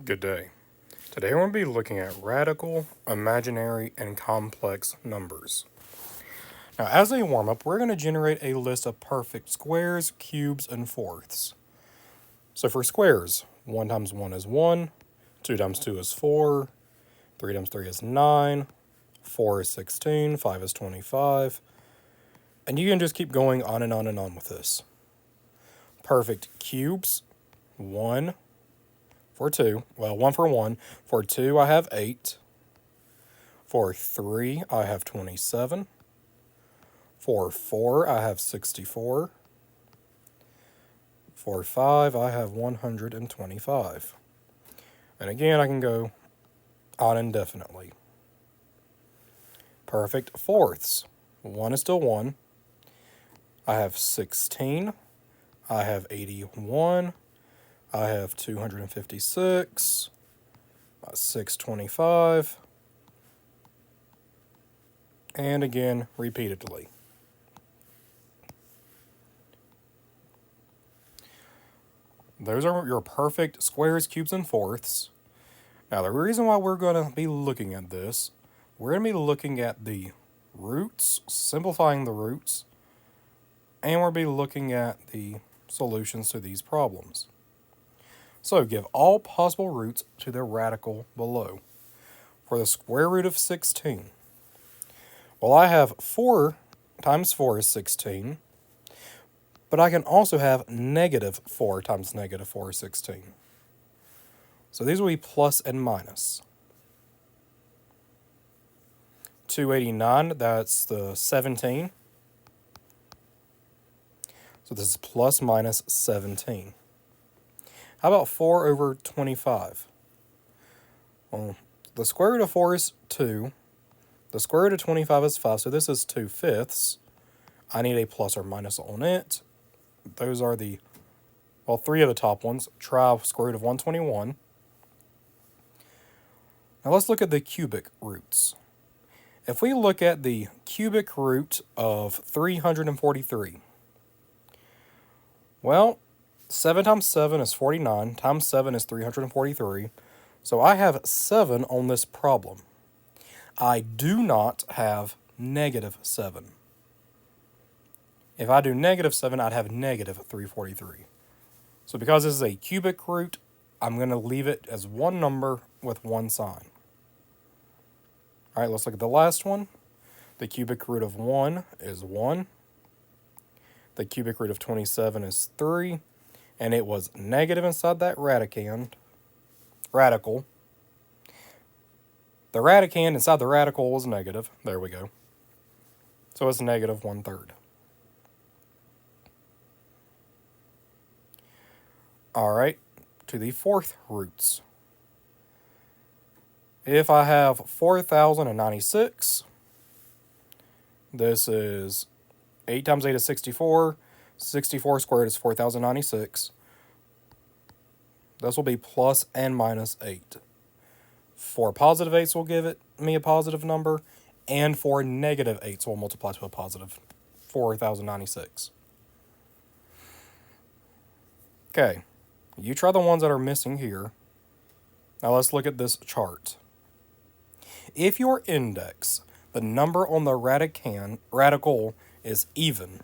Good day. Today we're going to be looking at radical, imaginary, and complex numbers. Now, as a warm up, we're going to generate a list of perfect squares, cubes, and fourths. So for squares, 1 times 1 is 1, 2 times 2 is 4, 3 times 3 is 9, 4 is 16, 5 is 25, and you can just keep going on and on and on with this. Perfect cubes, 1 for 2, well, 1 for 1. For 2, I have 8. For 3, I have 27. For 4, I have 64. For 5, I have 125. And again, I can go on indefinitely. Perfect fourths. 1 is still 1. I have 16. I have 81. I have 256. 625. And again, repeatedly. Those are your perfect squares, cubes, and fourths. Now, the reason why we're going to be looking at this, we're going to be looking at the roots, simplifying the roots, and we'll be looking at the solutions to these problems. So, give all possible roots to the radical below. For the square root of 16, well, I have 4 times 4 is 16, but I can also have negative 4 times negative 4 is 16. So these will be plus and minus. 289, that's the 17. So this is plus minus 17. How about 4 over 25? Well, the square root of 4 is 2. The square root of 25 is 5, so this is 2 fifths. I need a plus or minus on it. Those are the, well, 3 of the top ones. Try square root of 121. Now let's look at the cubic roots. If we look at the cubic root of 343, well, 7 times 7 is 49, times 7 is 343, so I have 7 on this problem. I do not have negative 7. If I do negative 7, I'd have negative 343. So because this is a cubic root, I'm going to leave it as one number with one sign. All right, let's look at the last one. The cubic root of 1 is 1. The cubic root of 27 is 3. And it was negative inside that radical. The radicand inside the radical was negative. There we go. So it's negative 1/3. All right, to the fourth roots. If I have 4,096, this is 8 times 8 is 64. 64 squared is 4,096. This will be plus and minus 8. 4 positive 8s will give me a positive number, and 4 negative 8s will multiply to a positive 4,096. Okay, you try the ones that are missing here. Now let's look at this chart. If your index, the number on the radical, is even,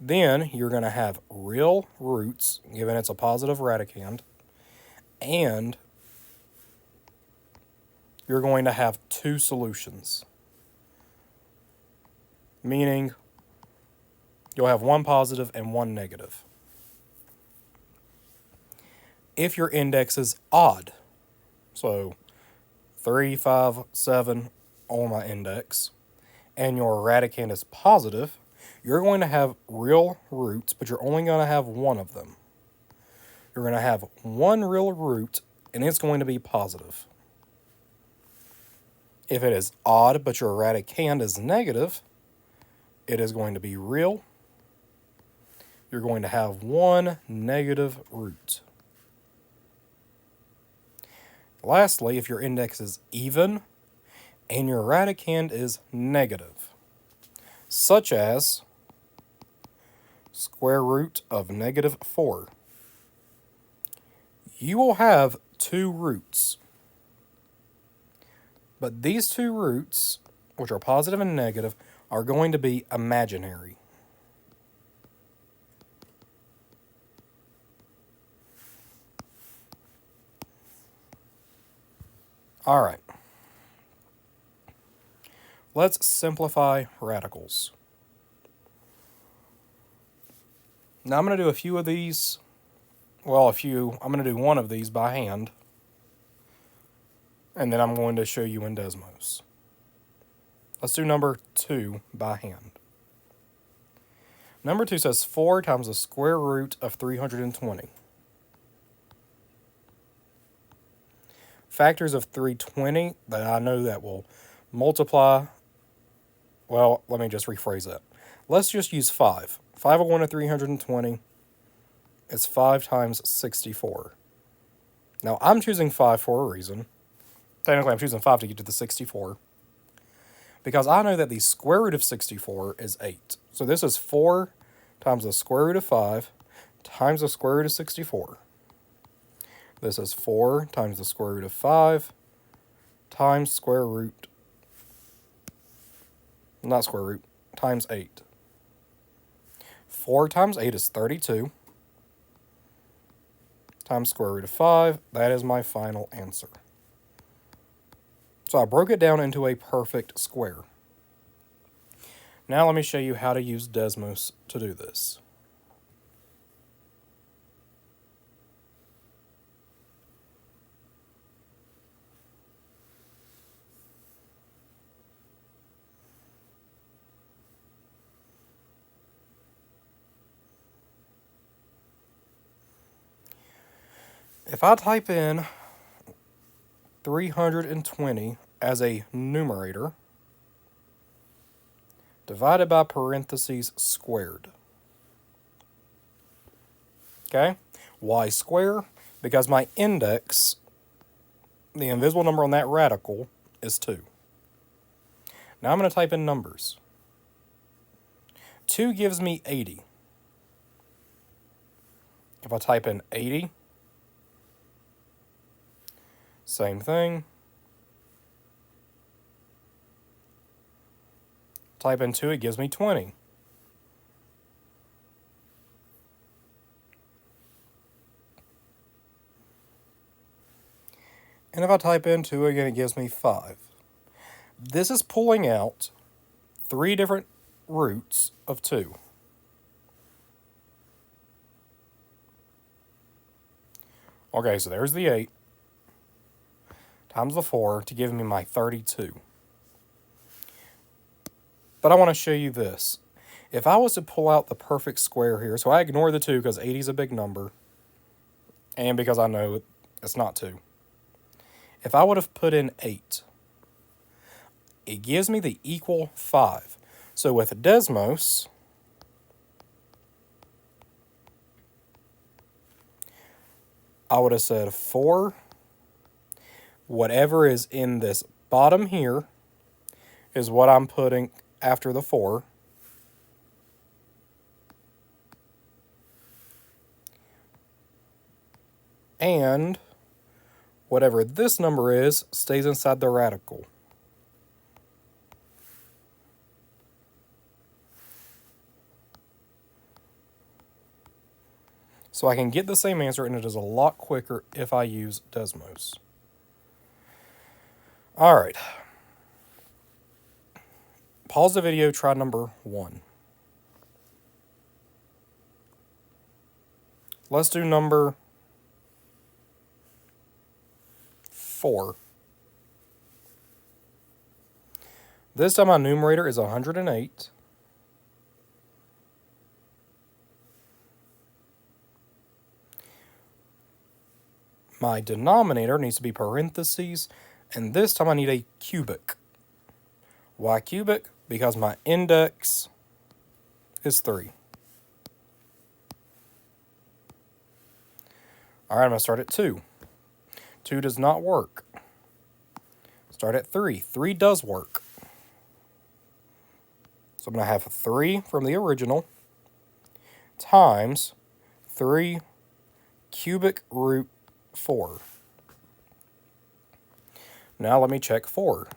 then you're going to have real roots, given it's a positive radicand, and you're going to have 2 solutions. Meaning, you'll have 1 positive and 1 negative. If your index is odd, so 3, 5, 7 on my index, and your radicand is positive, you're going to have real roots, but you're only going to have one of them. You're going to have one real root, and it's going to be positive. If it is odd, but your radicand is negative, it is going to be real. You're going to have one negative root. Lastly, if your index is even and your radicand is negative, such as square root of negative 4, you will have two roots. But these two roots, which are positive and negative, are going to be imaginary. All right. Let's simplify radicals. Now I'm going to do a few of these. Well, I'm going to do one of these by hand. And then I'm going to show you in Desmos. Let's do number 2 by hand. Number 2 says 4 times the square root of 320. Factors of 320 that I know that will multiply. Well, let me just rephrase that. Let's just use 5. 5 will go into 320. It's 5 times 64. Now, I'm choosing 5 for a reason. Technically, I'm choosing 5 to get to the 64. Because I know that the square root of 64 is 8. So this is 4 times the square root of 5 times the square root of 64. This is 4 times the square root of 5 times square root, not square root, times 8. 4 times 8 is 32. Times square root of 5, that is my final answer. So I broke it down into a perfect square. Now let me show you how to use Desmos to do this. If I type in 320 as a numerator, divided by parentheses squared. Okay? Why square? Because my index, the invisible number on that radical, is 2. Now I'm going to type in numbers. 2 gives me 80. If I type in 80, same thing. Type in 2, it gives me 20. And if I type in 2 again, it gives me 5. This is pulling out 3 different roots of 2. Okay, so there's the 8 times the 4 to give me my 32. But I want to show you this. If I was to pull out the perfect square here, so I ignore the 2 because 80 is a big number, and because I know it's not 2. If I would have put in 8, it gives me the equal 5. So with Desmos, I would have said 4, whatever is in this bottom here is what I'm putting after the 4. And whatever this number is stays inside the radical. So I can get the same answer, and it is a lot quicker if I use Desmos. All right. Pause the video, try number 1. Let's do number 4. This time my numerator is 108. My denominator needs to be parentheses, and this time I need a cubic. Why cubic? Because my index is 3. All right, I'm going to start at 2. 2 does not work. Start at 3. 3 does work. So I'm going to have 3 from the original times 3 cubic root 4. Now let me check 4.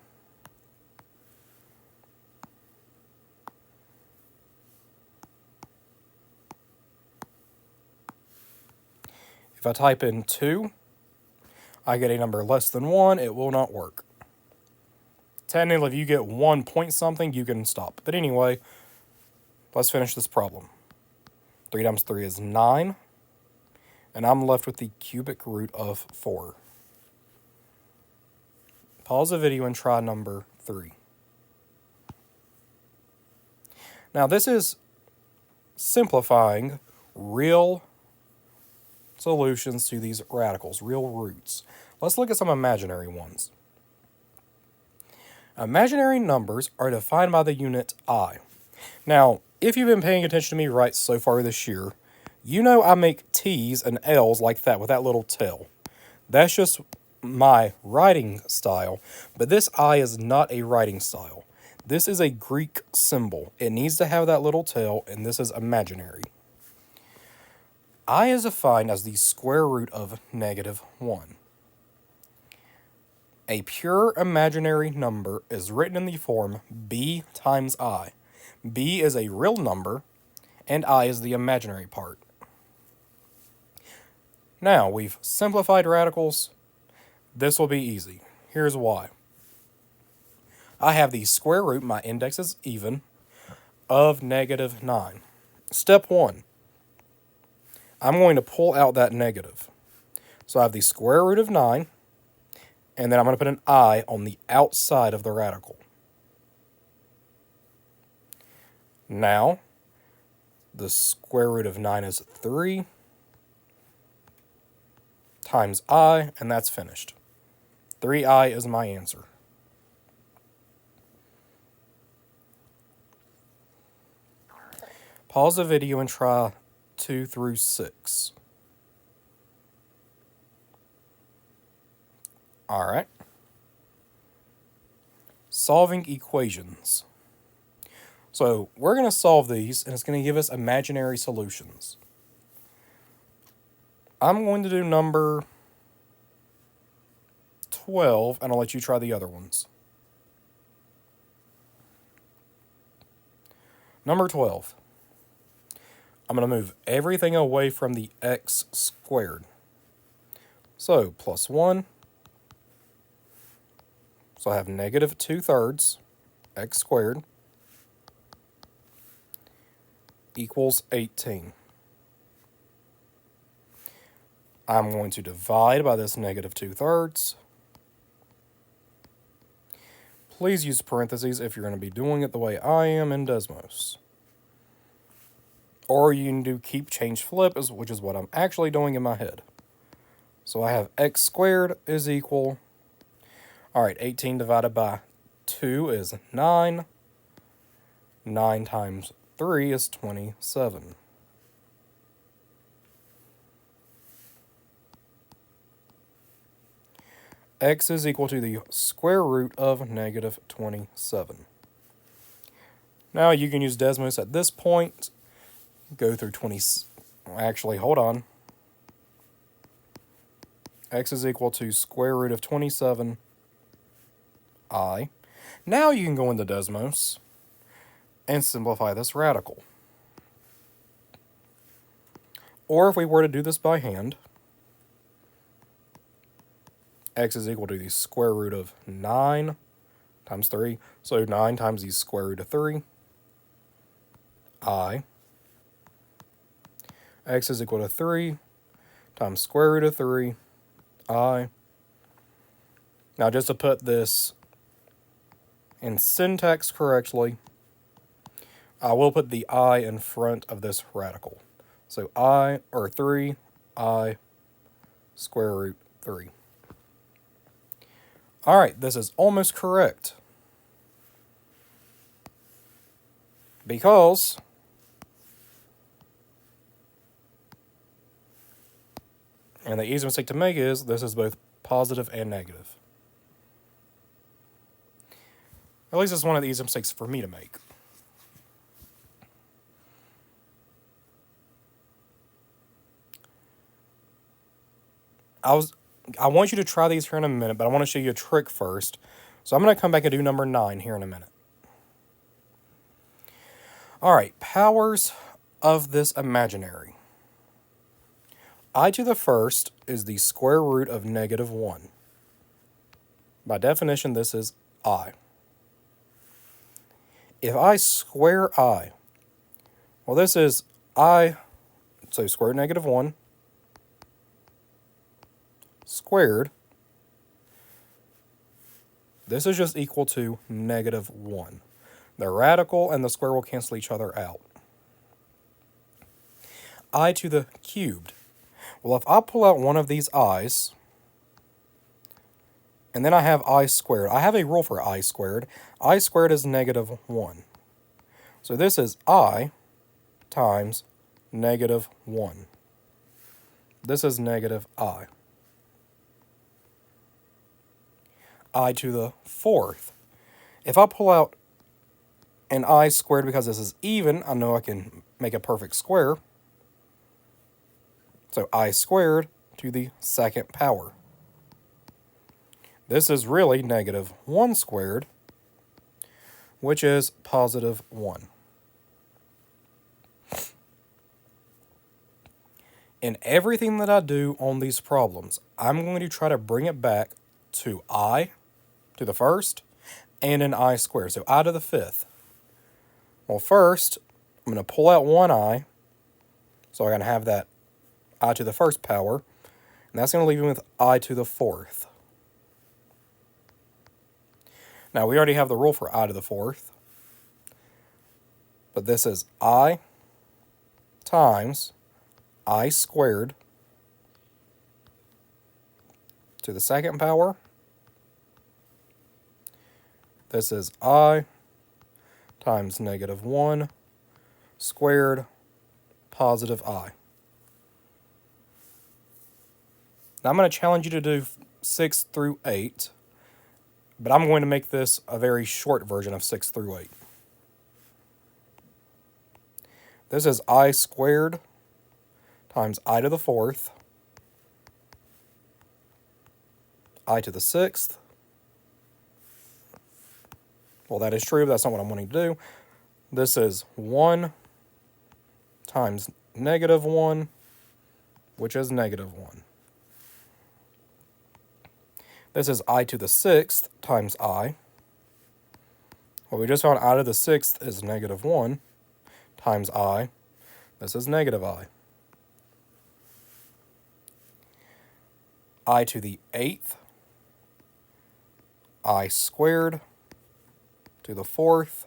If I type in 2, I get a number less than 1, it will not work. Technically, if you get 1 point something, you can stop. But anyway, let's finish this problem. 3 times 3 is 9, and I'm left with the cubic root of 4. Pause the video and try number 3. Now this is simplifying real solutions to these radicals, real roots. Let's look at some imaginary ones. Imaginary numbers are defined by the unit I. Now, if you've been paying attention to me right so far this year, you know I make T's and L's like that with that little tail. That's just my writing style, but this I is not a writing style. This is a Greek symbol. It needs to have that little tail, and this is imaginary. I is defined as the square root of -1. A pure imaginary number is written in the form b times I. B is a real number, and I is the imaginary part. Now, we've simplified radicals. This will be easy. Here's why. I have the square root, my index is even, of -9. Step 1. I'm going to pull out that negative. So I have the square root of 9, and then I'm going to put an I on the outside of the radical. Now, the square root of 9 is 3 times I, and that's finished. 3i is my answer. Pause the video and try 2 through 6. All right. Solving equations. So we're going to solve these, and it's going to give us imaginary solutions. I'm going to do number 12, and I'll let you try the other ones. Number 12. I'm going to move everything away from the x squared. So, plus 1. So I have -2/3 x squared equals 18. I'm going to divide by this -2/3. Please use parentheses if you're going to be doing it the way I am in Desmos. Or you can do keep, change, flip, which is what I'm actually doing in my head. So I have x squared is equal, all right, 18 divided by 2 is 9. 9 times 3 is 27. X is equal to the square root of -27. Now you can use Desmos at this point. Go through 20. Actually, hold on. X is equal to square root of 27. I. Now you can go into Desmos and simplify this radical. Or if we were to do this by hand, x is equal to the square root of 9 times 3. So 9 times the square root of 3. I. X is equal to 3 times square root of 3. I. Now just to put this in syntax correctly, I will put the I in front of this radical. So I, or 3, I, square root 3. All right, this is almost correct. Because and the easy mistake to make is this is both positive and negative. At least it's one of the easy mistakes for me to make. I want you to try these here in a minute, but I want to show you a trick first. So I'm going to come back and do number 9 here in a minute. All right, powers of this imaginary. I to the first is the square root of negative 1. By definition, this is I. If I square I, well, this is I, so square root negative 1 squared. This is just equal to negative 1. The radical and the square will cancel each other out. I to the cubed. Well, if I pull out one of these i's, and then I have I squared. I have a rule for I squared. I squared is negative 1. So this is I times negative 1. This is negative I. I to the fourth. If I pull out an I squared because this is even, I know I can make a perfect square. So I squared to the second power. This is really negative 1 squared, which is positive 1. In everything that I do on these problems, I'm going to try to bring it back to I to the first and an I squared, so I to the fifth. Well, first, I'm going to pull out one I, so I'm going to have that I to the first power, and that's going to leave me with I to the fourth. Now, we already have the rule for I to the fourth, but this is I times I squared to the second power. This is I times negative 1 squared positive I. Now I'm going to challenge you to do 6 through 8, but I'm going to make this a very short version of 6 through 8. This is I squared times I to the fourth, I to the sixth. Well, that is true, but that's not what I'm wanting to do. This is 1 times negative 1, which is negative 1. This is I to the sixth times I. Well, we just found I to the sixth is negative 1 times I. This is negative I to the eighth, I squared to the fourth,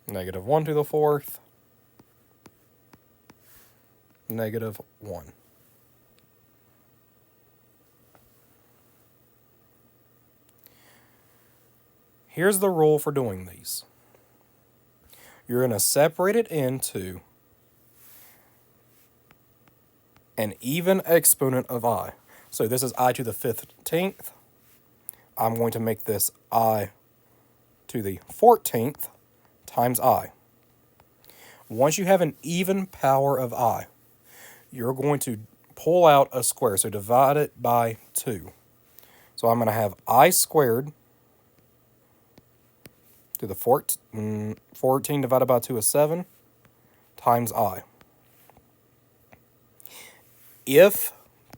negative 1 to the fourth, negative 1. Here's the rule for doing these. You're going to separate it into an even exponent of I. So this is I to the 15th. I'm going to make this I to the 14th times I. Once you have an even power of I, you're going to pull out a square, so divide it by 2. So I'm going to have I squared to the 14 divided by 2 is 7 times I. If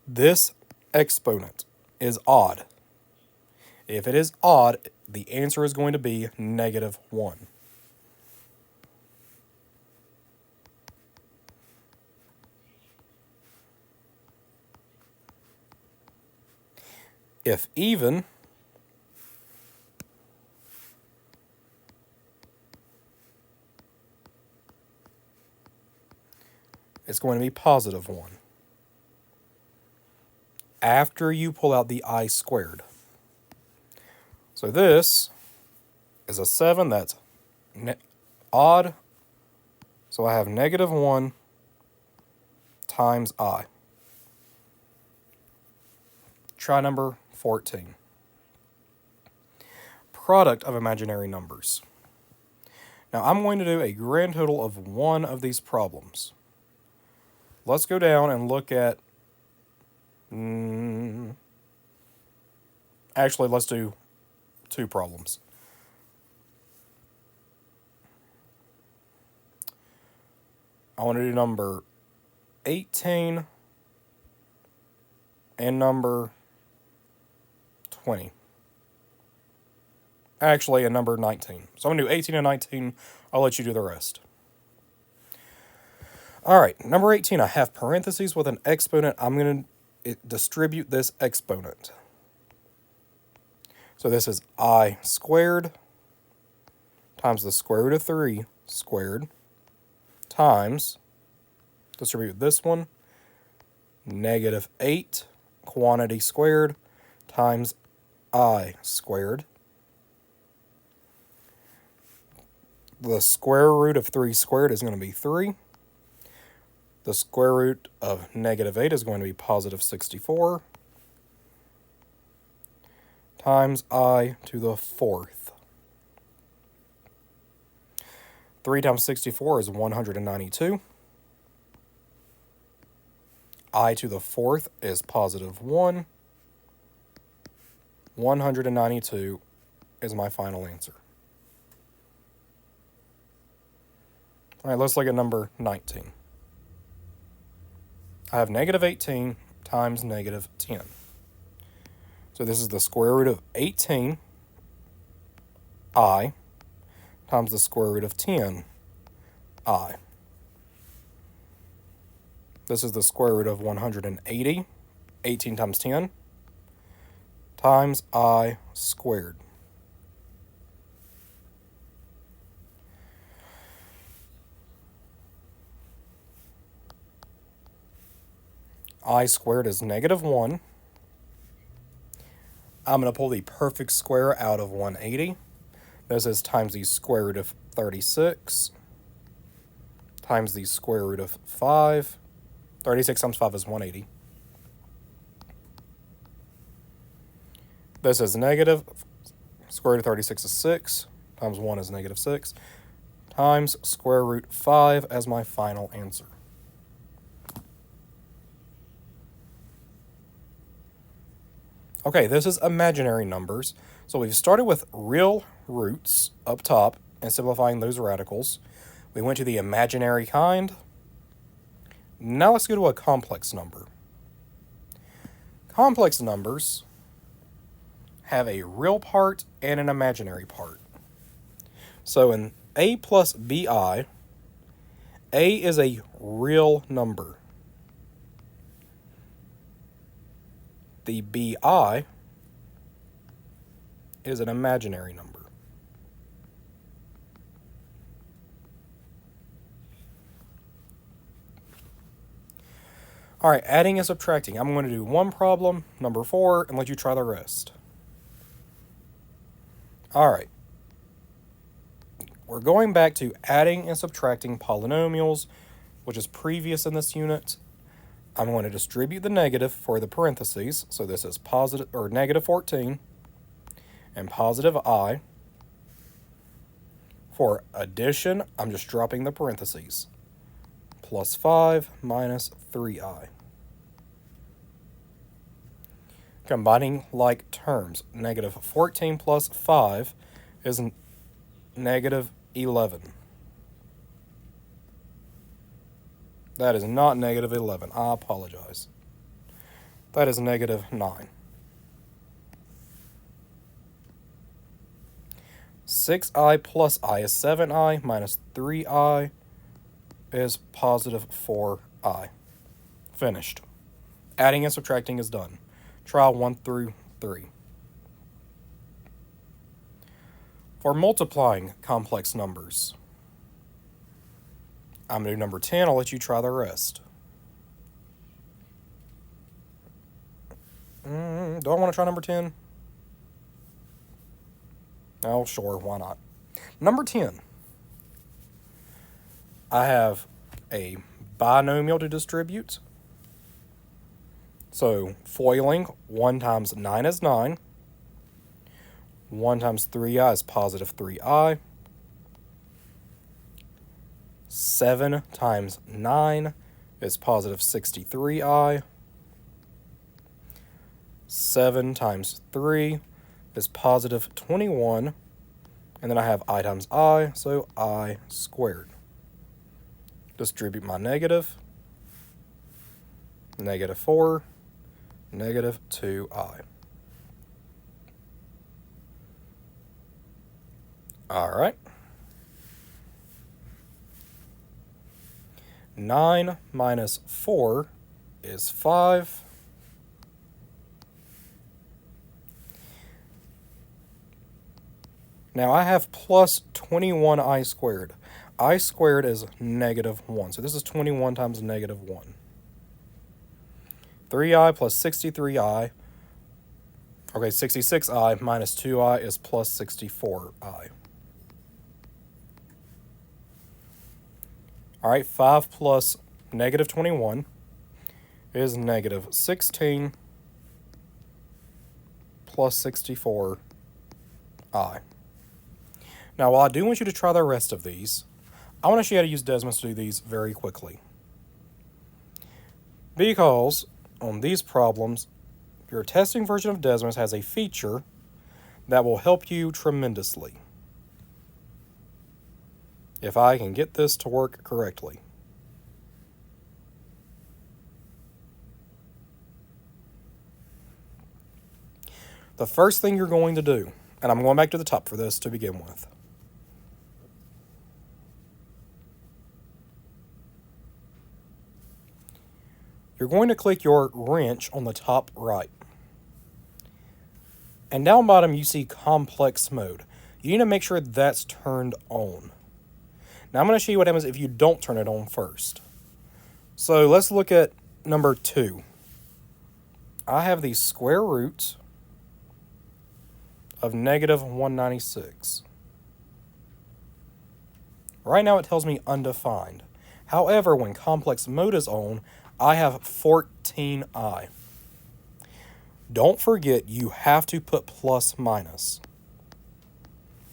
this exponent is odd, if it is odd, the answer is going to be negative 1. If even, it's going to be positive 1. After you pull out the I squared. So this is a 7 that's odd. So I have negative 1 times I. Try number 14. Product of imaginary numbers. Now I'm going to do a grand total of 1 of these problems. Let's go down and look at Actually, let's do two problems. I want to do number 18 and number 20. Actually, a number 19. So I'm going to do 18 and 19. I'll let you do the rest. All right, number 18, I have parentheses with an exponent. I'm going to distribute this exponent. So this is I squared times the square root of 3 squared times, distribute this one, negative 8 quantity squared times I squared. The square root of 3 squared is going to be 3. The square root of negative 8 is going to be positive 64 times I to the 4th. 3 times 64 is 192. I to the 4th is positive 1. 192 is my final answer. All right, let's look at number 19. I have negative 18 times negative 10. So this is the square root of 18, I, times the square root of 10, I. This is the square root of 180, 18 times 10, times I squared. I squared is negative 1. I'm going to pull the perfect square out of 180. This is times the square root of 36 times the square root of 5. 36 times 5 is 180. This is negative. Square root of 36 is 6. Times 1 is negative 6. Times square root 5 as my final answer. Okay, this is imaginary numbers. So we've started with real roots up top and simplifying those radicals. We went to the imaginary kind. Now let's go to a complex number. Complex numbers have a real part and an imaginary part. So in a plus bi, a is a real number. The bi is an imaginary number. All right, adding and subtracting. I'm going to do one problem, number 4, and let you try the rest. All right. We're going back to adding and subtracting polynomials, which is previous in this unit. I'm going to distribute the negative for the parentheses. So this is positive or negative 14 and positive I. For addition, I'm just dropping the parentheses. Plus 5 minus 3i. Combining like terms, negative 14 plus 5 is negative 11. That is not negative 11. I apologize. That is negative 9. 6i plus I is 7i minus 3i is positive 4i. Finished. Adding and subtracting is done. Trial 1 through 3. For multiplying complex numbers, I'm going to do number 10. I'll let you try the rest. Do I want to try number 10? Oh, sure, why not? Number 10. I have a binomial to distribute. So, foiling, 1 times 9 is 9. 1 times 3i is positive 3i. 7 times 9 is positive 63i. 7 times 3 is positive 21. And then I have I times I, so I squared. Distribute my negative. Negative 4, negative 2i. All right. 9 minus 4 is 5. Now I have plus 21i squared. I squared is negative 1. So this is 21 times negative 1. 3i plus 63i. Okay, 66i minus 2i is plus 64i. All right, 5 plus negative 21 is negative 16 plus 64i. Now, while I do want you to try the rest of these, I want to show you how to use Desmos to do these very quickly. Because on these problems, your testing version of Desmos has a feature that will help you tremendously. If I can get this to work correctly. The first thing you're going to do, and I'm going back to the top for this to begin with. You're going to click your wrench on the top right. And down bottom you see complex mode. You need to make sure that's turned on. Now I'm going to show you what happens if you don't turn it on first. So let's look at number 2. I have the square root of negative 196. Right now it tells me undefined. However, when complex mode is on, I have 14i. Don't forget you have to put plus minus,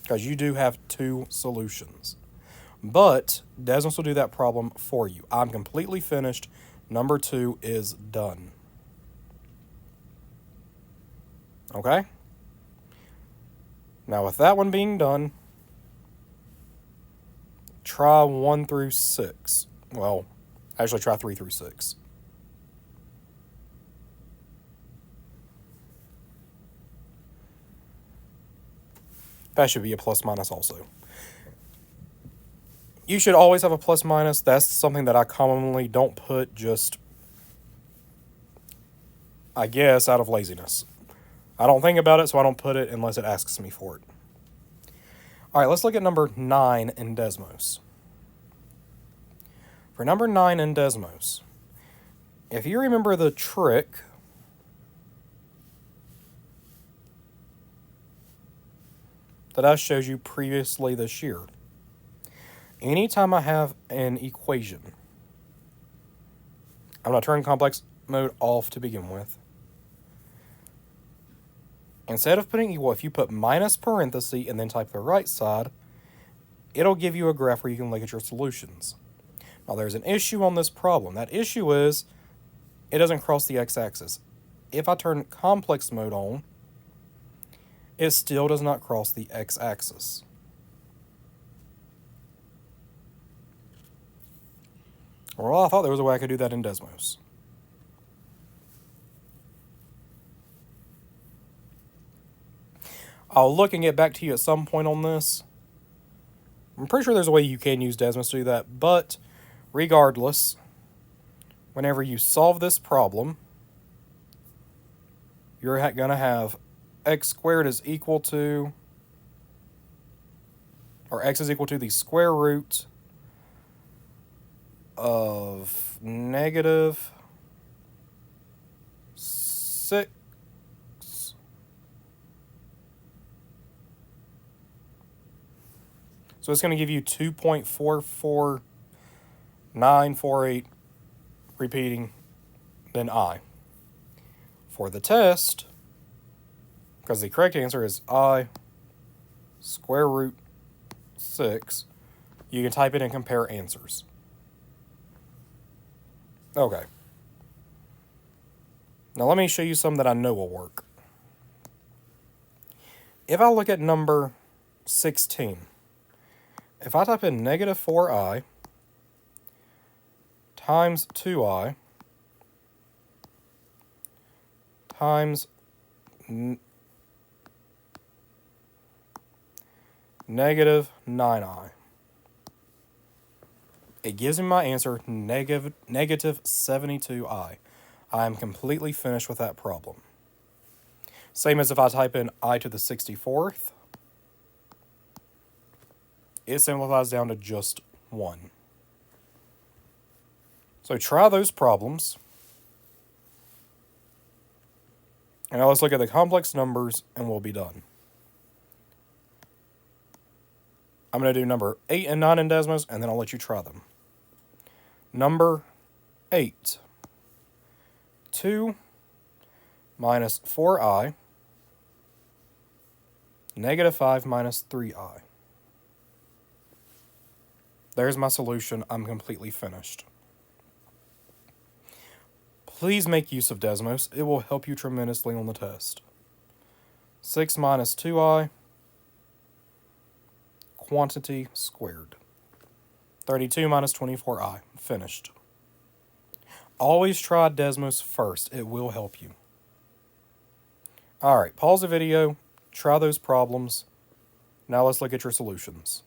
because you do have 2 solutions. But Desmos will do that problem for you. I'm completely finished. Number 2 is done. Okay? Now with that one being done, try 1 through 6. Well, actually try 3 through 6. That should be a plus minus also. You should always have a plus minus. That's something that I commonly don't put, just, I guess, out of laziness. I don't think about it, so I don't put it unless it asks me for it. All right, let's look at number 9 in Desmos. For number 9 in Desmos, if you remember the trick that I showed you previously this year, anytime I have an equation, I'm going to turn complex mode off to begin with. Instead of putting equal, if you put minus parenthesis and then type the right side, it'll give you a graph where you can look at your solutions. Now there's an issue on this problem. That issue is it doesn't cross the x-axis. If I turn complex mode on, it still does not cross the x-axis. Well, I thought there was a way I could do that in Desmos. I'll look and get back to you at some point on this. I'm pretty sure there's a way you can use Desmos to do that, but regardless, whenever you solve this problem, you're going to have x squared is equal to, or x is equal to the square root of negative 6 So it's going to give you 2.44948 repeating, then I. For the test, because the correct answer is I square root 6, you can type it and compare answers. Okay. Now let me show you some that I know will work. If I look at number 16, if I type in negative 4i times 2i times negative 9i, it gives me my answer, negative 72i. I am completely finished with that problem. Same as if I type in I to the 64th, it simplifies down to just 1. So try those problems. And now let's look at the complex numbers and we'll be done. I'm going to do number 8 and 9 in Desmos, and then I'll let you try them. Number 8. 2 minus 4i, negative 5 minus 3i. There's my solution. I'm completely finished. Please make use of Desmos. It will help you tremendously on the test. 6 minus 2i, quantity squared. 32 minus 24i. Finished. Always try Desmos first. It will help you. Alright, pause the video, try those problems. Now let's look at your solutions.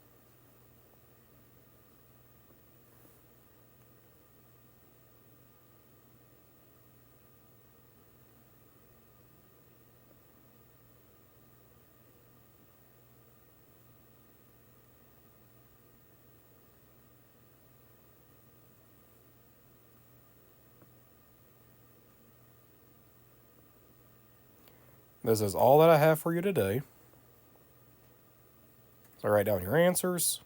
This is all that I have for you today. So write down your answers,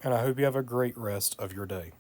and I hope you have a great rest of your day.